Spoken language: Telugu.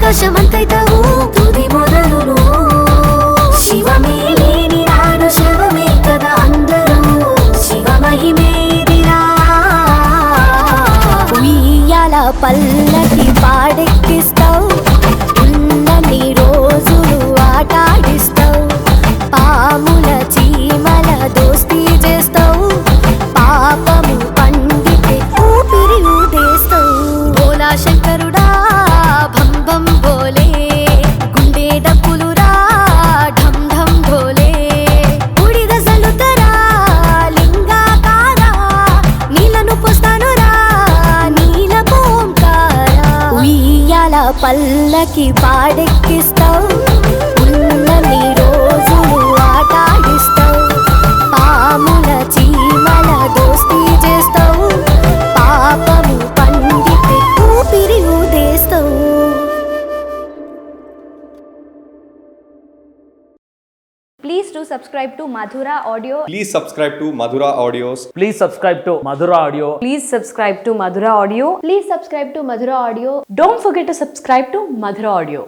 ఆకాశమంతైతవు తుది మొదలును శివమే లేని నాడు శివమే కదా అందరూ శివ మహిమేదిరా ఉయ్యాల పల్లకి పాడెక్కిస్తావు ఉన్నన్ని రోజులు ఆటాడిస్తావు పాముల చీమల దోస్తీ చేస్తావు పాపము పండితే ఊపిరి ఊదేస్తావు భోలా శంకరుడా భం భం భోలే గుండె డప్పులురా ఢం ఢం భోలే బూడిద సలుతరా లింగాకారా నీళ్ళను పోస్తానురా నీల ఓంకారా ఉయ్యాల పల్లకి పాడెక్కిస్తావు ఉన్నన్ని రోజులు ఆటాడిస్తావు పాముల చీమల దోస్తీ చేస్తావు పాపము పండితే ఊపిరి ఊదేస్తావు. Please do subscribe to Madhura Audio. Please subscribe to Madhura Audios. Please subscribe to Madhura Audio. Please subscribe to Madhura Audio. Please subscribe to Madhura Audio. Don't forget to subscribe to Madhura Audio.